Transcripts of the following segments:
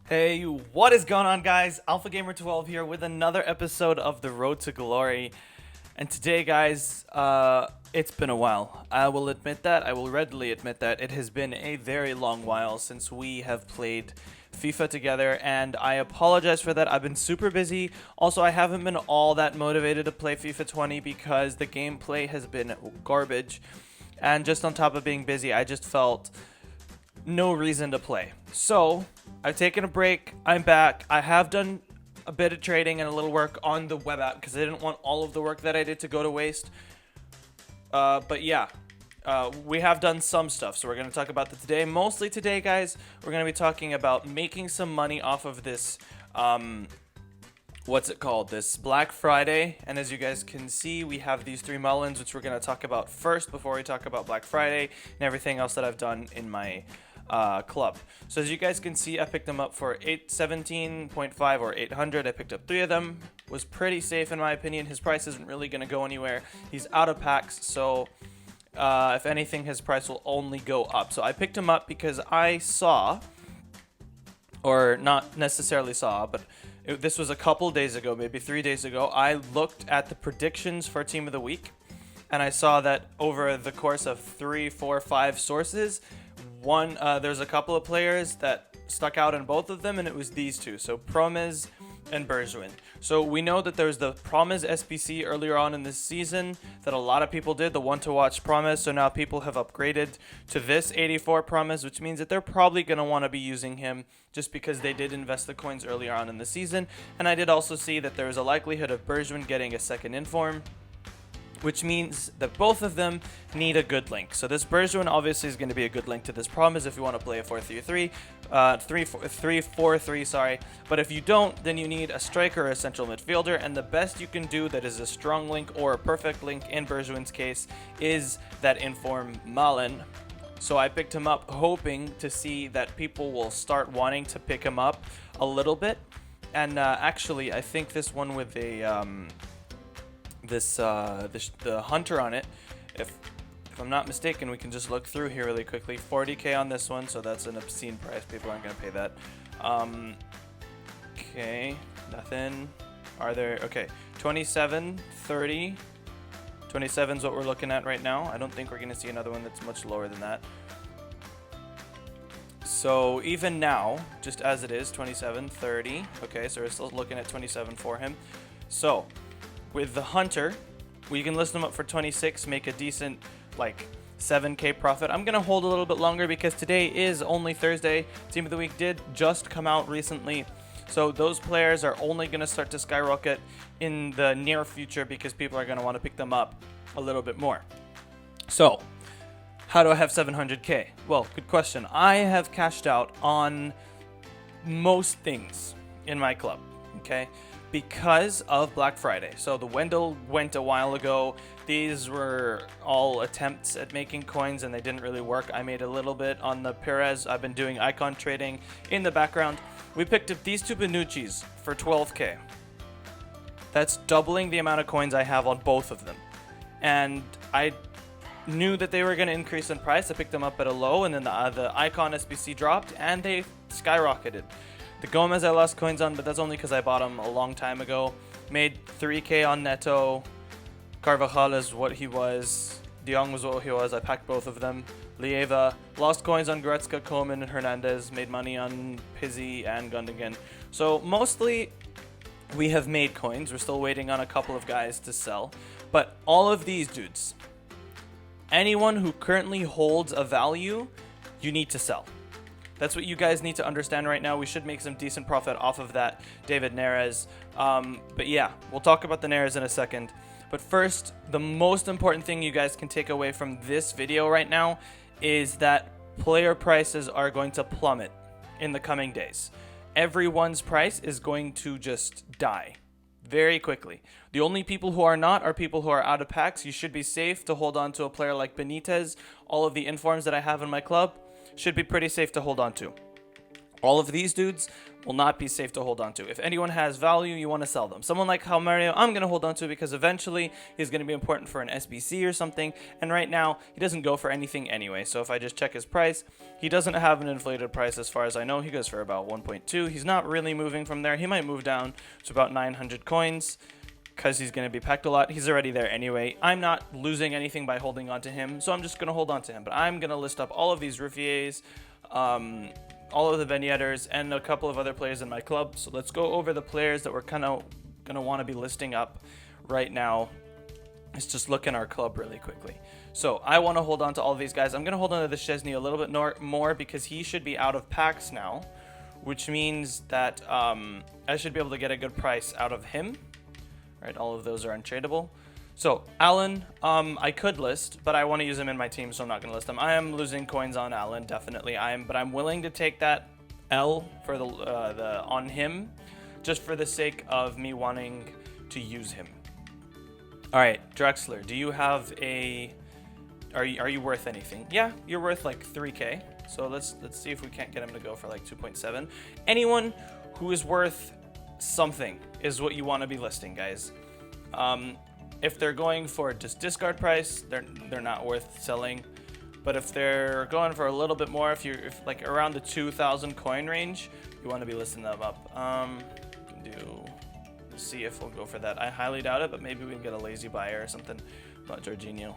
Hey, what is going on, guys? Alpha Gamer 12 here with another episode of The Road to Glory. And today, guys, it's been a while. I will admit that. I will readily admit that it has been a very long while since we have played FIFA together, and I apologize for that. I've been super busy. Also, I haven't been all that motivated to play FIFA 20 because the gameplay has been garbage. And just on top of being busy, I just felt no reason to play. So I've taken a break. I'm back. I have done a bit of trading and a little work on the web app because I didn't want all of the work that I did to go to waste. But yeah, we have done some stuff. So we're going to talk about that today. Mostly today, guys, we're going to be talking about making some money off of this, what's it called? This Black Friday. And as you guys can see, we have these three melons, which we're going to talk about first before we talk about Black Friday and everything else that I've done in my club. So as you guys can see, I picked them up for 817.5 or 800. I picked up three of them. Was pretty safe in my opinion. His price isn't really going to go anywhere. He's out of packs, so if anything, his price will only go up. So I picked him up because I saw, or not necessarily saw, but this was a couple days ago, maybe 3 days ago. I looked at the predictions for Team of the Week, and I saw that over the course of 3, 4, 5 sources, there's a couple of players that stuck out in both of them, and it was these two. So Promes and Bergwijn. So we know that there's the Promes SBC earlier on in this season that a lot of people did, the one to watch Promes. So now people have upgraded to this 84 Promes, which means that they're probably going to want to be using him just because they did invest the coins earlier on in the season. And I did also see that there is a likelihood of Bergwijn getting a second inform, which means that both of them need a good link. So this Bergwijn obviously is going to be a good link to this Promes if you want to play a 4-3-3, 3-4-3, sorry. But if you don't, then you need a striker or a central midfielder, and the best you can do that is a strong link or a perfect link in Bergwijn's case is that inform Malen. So I picked him up hoping to see that people will start wanting to pick him up a little bit. And actually, I think this one with a the hunter on it, if I'm not mistaken, we can just look through here really quickly. 40k on this one, so that's an obscene price. People aren't gonna pay that. Okay, nothing. Are there? Okay, 27, 30. 27 is what we're looking at right now. I don't think we're gonna see another one that's much lower than that. So even now, just as it is, 27, 30. Okay, so we're still looking at 27 for him. So with the hunter, we can list them up for 26, make a decent like 7k profit. I'm gonna hold a little bit longer because today is only Thursday. Team of the Week did just come out recently, so those players are only gonna start to skyrocket in the near future because people are gonna want to pick them up a little bit more. So how do I have 700k? Well, good question. I have cashed out on most things in my club, okay, because of Black Friday. So the Wendell went a while ago. These were all attempts at making coins and they didn't really work. I made a little bit on the Perez. I've been doing icon trading in the background. We picked up these two Benucci's for 12k. That's doubling the amount of coins I have on both of them. And I knew that they were going to increase in price. I picked them up at a low, and then the icon SBC dropped and they skyrocketed. The Gomez I lost coins on, but that's only because I bought him a long time ago. Made 3k on Neto. Carvajal is what he was. De Jong was what he was. I packed both of them. Lieva. Lost coins on Goretzka, Koeman, and Hernandez. Made money on Pizzi and Gundogan. So mostly we have made coins. We're still waiting on a couple of guys to sell. But all of these dudes, anyone who currently holds a value, you need to sell. That's what you guys need to understand right now. We should make some decent profit off of that David Neres. But yeah, we'll talk about the Neres in a second. But first, the most important thing you guys can take away from this video right now is that player prices are going to plummet in the coming days. Everyone's price is going to just die very quickly. The only people who are not are people who are out of packs. You should be safe to hold on to a player like Benitez. All of the informs that I have in my club should be pretty safe to hold on to. All of these dudes will not be safe to hold on to. If anyone has value, you want to sell them. Someone like Mario, I'm going to hold on to because eventually he's going to be important for an SBC or something. And right now, he doesn't go for anything anyway. So if I just check his price, he doesn't have an inflated price as far as I know. He goes for about 1.2. He's not really moving from there. He might move down to about 900 coins because he's going to be packed a lot. He's already there anyway. I'm not losing anything by holding on to him, so I'm just going to hold on to him. But I'm going to list up all of these Ruffiers, all of the vignetters, and a couple of other players in my club. So let's go over the players that we're kind of going to want to be listing up right now. Let's just look in our club really quickly. So I want to hold on to all of these guys. I'm going to hold on to the Chesney a little bit more because he should be out of packs now, which means that I should be able to get a good price out of him. All right, all of those are untradeable. So Allen, I could list, but I want to use him in my team, so I'm not going to list him. I am losing coins on Allen, definitely. But I'm willing to take that L for the on him, just for the sake of me wanting to use him. All right, Drexler, do you have a? Are you worth anything? Yeah, you're worth like 3K. So let's see if we can't get him to go for like 2.7. Anyone who is worth something is what you want to be listing, guys. If they're going for just discard price, they're not worth selling. But if they're going for a little bit more, if like around the 2,000 coin range, you want to be listing them up. See if we'll go for that. I highly doubt it, but maybe we can get a lazy buyer or something. Not Jorginho.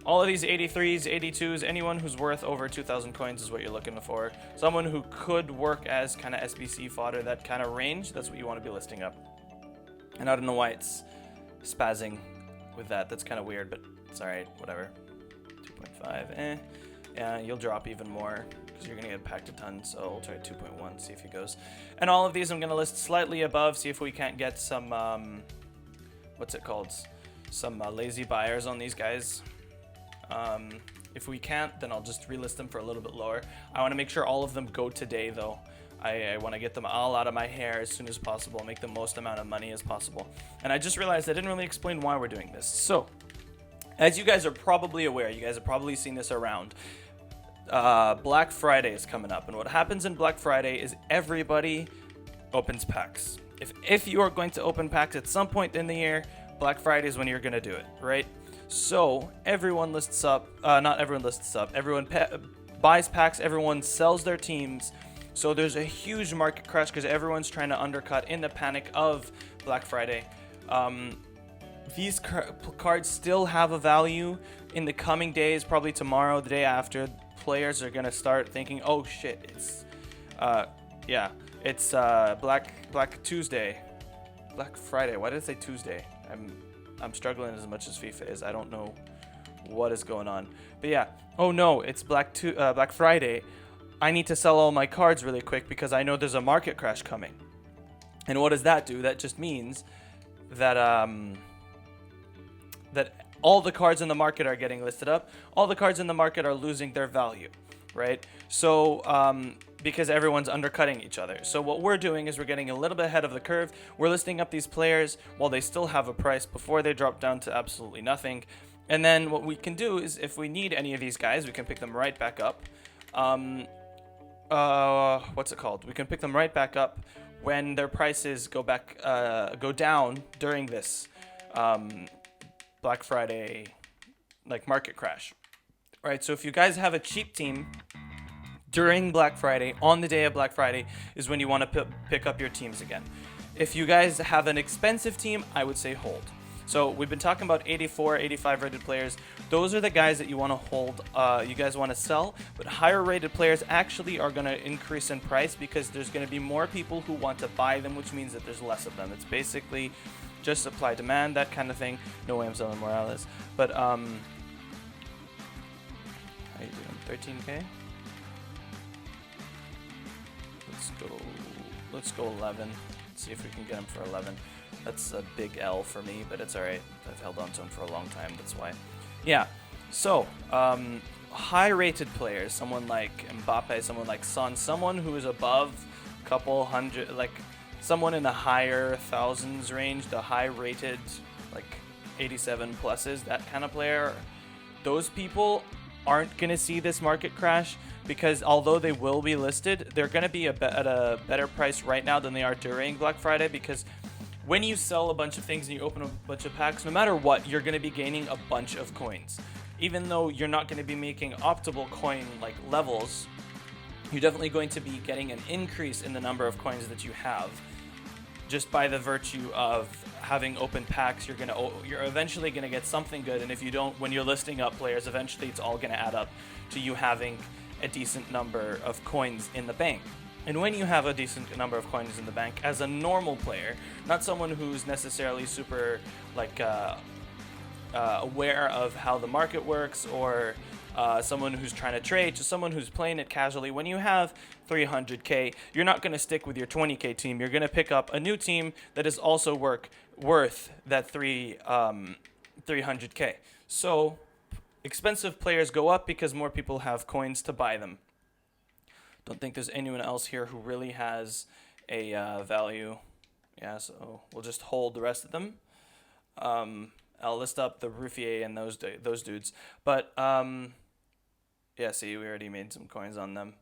All of these 83s, 82s, anyone who's worth over 2,000 coins is what you're looking for. Someone who could work as kind of SBC fodder, that kind of range, that's what you want to be listing up. And I don't know why it's spazzing with that. That's kind of weird, but it's alright, whatever. 2.5, yeah, you'll drop even more because you're going to get packed a ton, so we'll try 2.1, see if he goes. And all of these I'm going to list slightly above, see if we can't get some, what's it called? Some lazy buyers on these guys. If we can't, then I'll just relist them for a little bit lower. I want to make sure all of them go today, though. I want to get them all out of my hair as soon as possible, make the most amount of money as possible. And I just realized I didn't really explain why we're doing this. So, as you guys are probably aware, you guys have probably seen this around, Black Friday is coming up. And what happens in Black Friday is everybody opens packs. If you are going to open packs at some point in the year, Black Friday is when you're going to do it, right? So, everyone lists up, not everyone lists up, everyone buys packs, everyone sells their teams. So there's a huge market crash because everyone's trying to undercut in the panic of Black Friday. These cards still have a value in the coming days, probably tomorrow, the day after. Players are going to start thinking, oh shit, it's, Black Tuesday. Black Friday, why did I say Tuesday? I'm struggling as much as FIFA is. I don't know what is going on. But yeah, oh no, it's Black Friday. I need to sell all my cards really quick because I know there's a market crash coming. And what does that do? That just means that that all the cards in the market are getting listed up. All the cards in the market are losing their value, right? So because everyone's undercutting each other. So what we're doing is we're getting a little bit ahead of the curve. We're listing up these players while they still have a price before they drop down to absolutely nothing. And then what we can do is if we need any of these guys, we can pick them right back up. What's it called? We can pick them right back up when their prices go down during this Black Friday market crash, right? So if you guys have a cheap team during Black Friday, on the day of Black Friday is when you want to pick up your teams again. If you guys have an expensive team, I would say hold. So we've been talking about 84, 85 rated players. Those are the guys that you want to hold, you guys want to sell, but higher rated players actually are going to increase in price because there's going to be more people who want to buy them, which means that there's less of them. It's basically just supply demand, that kind of thing. No way I'm selling Morales. But, how you doing? 13K? Let's go 11. Let's see if we can get him for 11. That's a big L for me, but it's alright. I've held on to him for a long time, that's why. Yeah, so, high-rated players, someone like Mbappe, someone like Son, someone who is above a couple hundred, someone in the higher thousands range, the high-rated, 87 pluses, that kind of player, those people aren't going to see this market crash, because although they will be listed, they're going to be at a better price right now than they are during Black Friday, because when you sell a bunch of things and you open a bunch of packs, no matter what, you're going to be gaining a bunch of coins. Even though you're not going to be making optimal coin like levels, you're definitely going to be getting an increase in the number of coins that you have. Just by the virtue of having open packs, you're eventually gonna get something good. And if you don't, when you're listing up players, eventually it's all gonna add up to you having a decent number of coins in the bank. And when you have a decent number of coins in the bank, as a normal player, not someone who's necessarily super like aware of how the market works, or someone who's trying to trade, just someone who's playing it casually, when you have 300k, you're not going to stick with your 20k team. You're going to pick up a new team that is also worth that 300k. So expensive players go up because more people have coins to buy them. Don't think there's anyone else here who really has a value. Yeah, so we'll just hold the rest of them. I'll list up the Ruffier and those dudes. But yeah, see, we already made some coins on them.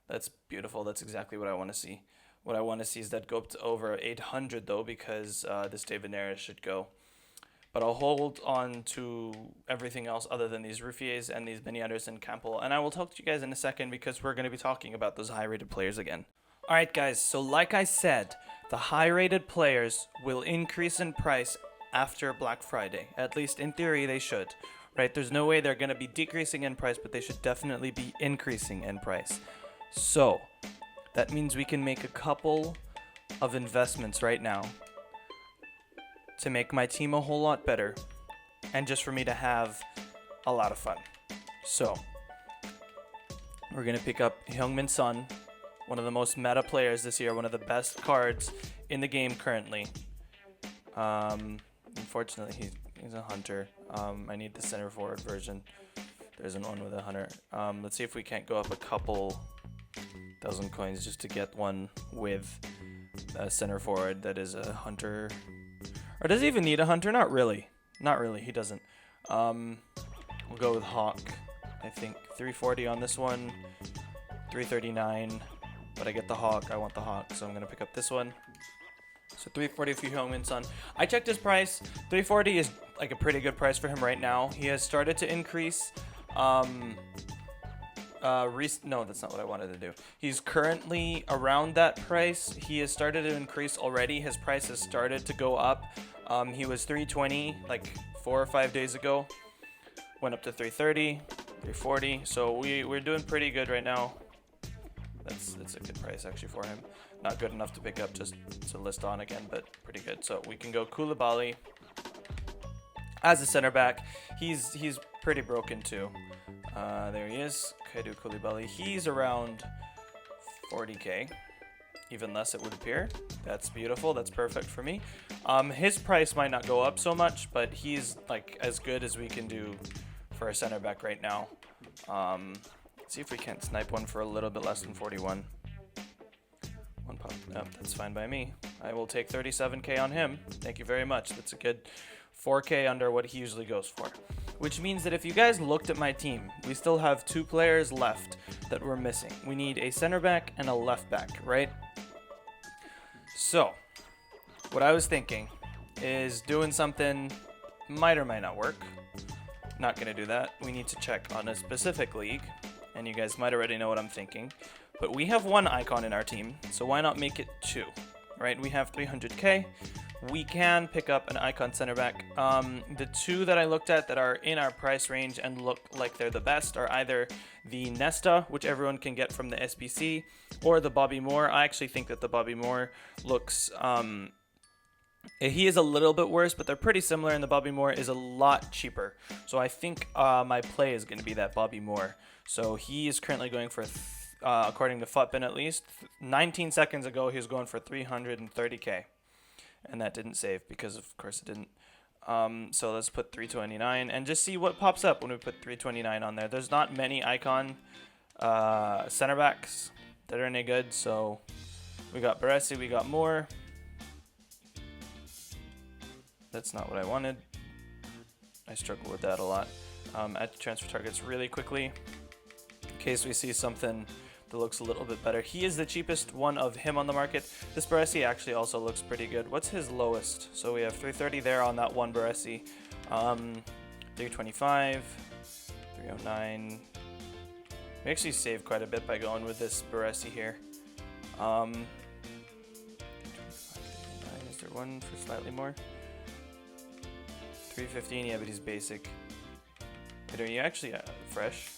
That's beautiful. That's exactly what I want to see. What I want to see is that go up to over 800 though, because this David Neres should go. But I'll hold on to everything else other than these Ruffiers and these Benny Anderson Campbell. And I will talk to you guys in a second, because we're going to be talking about those high-rated players again. All right, guys. So like I said, the high-rated players will increase in price after Black Friday. At least in theory, they should. Right? There's no way they're going to be decreasing in price, but they should definitely be increasing in price. So that means we can make a couple of investments right now to make my team a whole lot better, and just for me to have a lot of fun. So we're going to pick up Heung-min Son, one of the most meta players this year, one of the best cards in the game currently. Unfortunately, he's a hunter. I need the center forward version. There isn't one with a hunter. Let's see if we can't go up a couple thousand coins just to get one with a center forward that is a hunter. Or does he even need a hunter? Not really. Not really. He doesn't. We'll go with Hawk. I think 340 on this one. 339. But I get the Hawk. I want the Hawk, so I'm going to pick up this one. So 340 for Heung-min Son. I checked his price. 340 is like a pretty good price for him right now. He has started to increase. No, that's not what I wanted to do. He's currently around that price. He has started to increase already. His price has started to go up. He was 320 like 4 or 5 days ago. Went up to 330, 340. So we're doing pretty good right now. That's a good price actually for him. Not good enough to pick up just to list on again, but pretty good. So we can go Koulibaly as a center back. He's pretty broken too. There he is, Kaidu Koulibaly. He's around 40k, even less it would appear. That's beautiful. That's perfect for me. His price might not go up so much, but he's like as good as we can do for a center back right now. Let's see if we can't snipe one for a little bit less than 41. One pop. Yep, that's fine by me. I will take 37k on him. Thank you very much. That's a good 4k under what he usually goes for. Which means that if you guys looked at my team, we still have 2 players left that we're missing. We need a center back and a left back, right? So, what I was thinking is doing something might or might not work. Not going to do that. We need to check on a specific league, and you guys might already know what I'm thinking. But we have 1 icon in our team, so why not make it 2, right? We have 300k. We can pick up an icon center back. The 2 that I looked at that are in our price range and look like they're the best are either the Nesta, which everyone can get from the SBC, or the Bobby Moore. I actually think that the Bobby Moore looks... he is a little bit worse, but they're pretty similar, and the Bobby Moore is a lot cheaper. So I think my play is going to be that Bobby Moore. So he is currently going for... according to FUTBin at least, 19 seconds ago he was going for 330k, and that didn't save because of course it didn't. So let's put 329 and just see what pops up when we put 329 on there. There's not many icon center backs that are any good, so we got Baresi, we got Moore. That's not what I wanted. I struggle with that a lot. add to transfer targets really quickly in case we see something that looks a little bit better. He is the cheapest one of him on the market. This Baresi actually also looks pretty good. What's his lowest? So we have 330 there on that one Baresi. 325, 309. We actually saved quite a bit by going with this Baresi here. 325, 309. Is there one for slightly more? 315, yeah, but he's basic. Wait, are you actually fresh?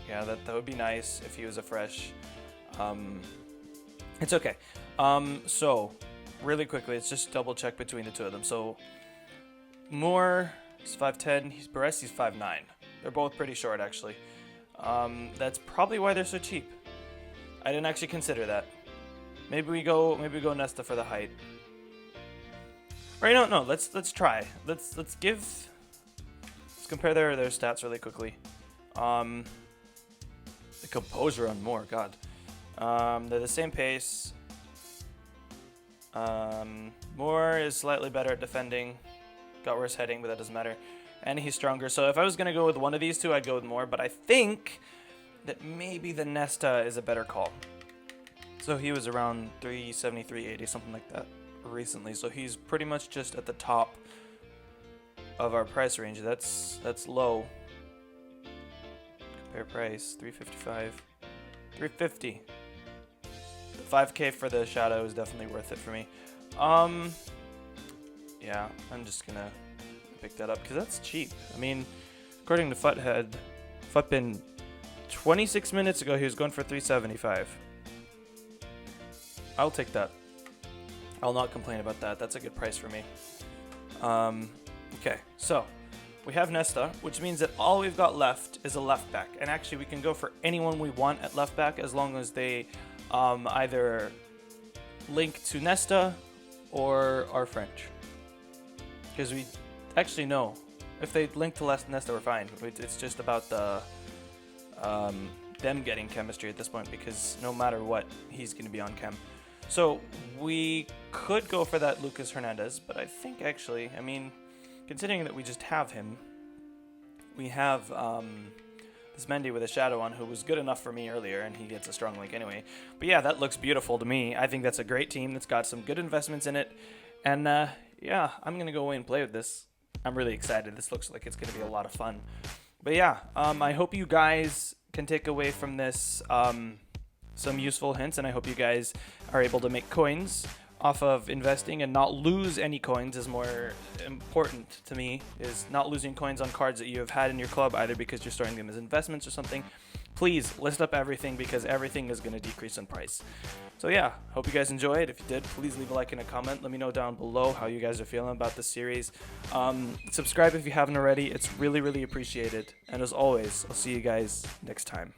Yeah, that would be nice if he was a fresh. It's okay. So, really quickly, let's just double check between the two of them. So, Moore is 5'10", Baresi's 5'9". They're both pretty short, actually. That's probably why they're so cheap. I didn't actually consider that. Maybe we go Nesta for the height. Right? No. Let's try. Let's compare their stats really quickly. The composure on Moore, God. They're the same pace. Moore is slightly better at defending. Got worse heading, but that doesn't matter. And he's stronger. So if I was going to go with one of these two, I'd go with Moore. But I think that maybe the Nesta is a better call. So he was around 370, 380, something like that recently. So he's pretty much just at the top of our price range. That's low. Compare price, 355, 350. The 5K for the shadow is definitely worth it for me. Yeah, I'm just gonna pick that up because that's cheap. I mean, according to FUTBin, 26 minutes ago he was going for 375. I'll take that. I'll not complain about that. That's a good price for me. Okay, so we have Nesta, which means that all we've got left is a left back. And actually, we can go for anyone we want at left back as long as they either link to Nesta or are French. Because we actually know if they link to Nesta, we're fine. It's just about them getting chemistry at this point, because no matter what, he's going to be on chem. So we could go for that Lucas Hernandez, but I think actually, I mean, considering that we just have him, we have this Mendy with a shadow on who was good enough for me earlier, and he gets a strong link anyway. But yeah, that looks beautiful to me. I think that's a great team that's got some good investments in it. And yeah, I'm going to go away and play with this. I'm really excited. This looks like it's going to be a lot of fun. But yeah, I hope you guys can take away from this some useful hints, and I hope you guys are able to make coins off of investing and not lose any coins. Is more important to me, is not losing coins on cards that you have had in your club, either because you're storing them as investments or something. Please list up everything, because everything is going to decrease in price. So yeah, hope you guys enjoyed. If you did, please leave a like and a comment. Let me know down below how you guys are feeling about this series. Subscribe if you haven't already. It's really, really appreciated. And as always, I'll see you guys next time.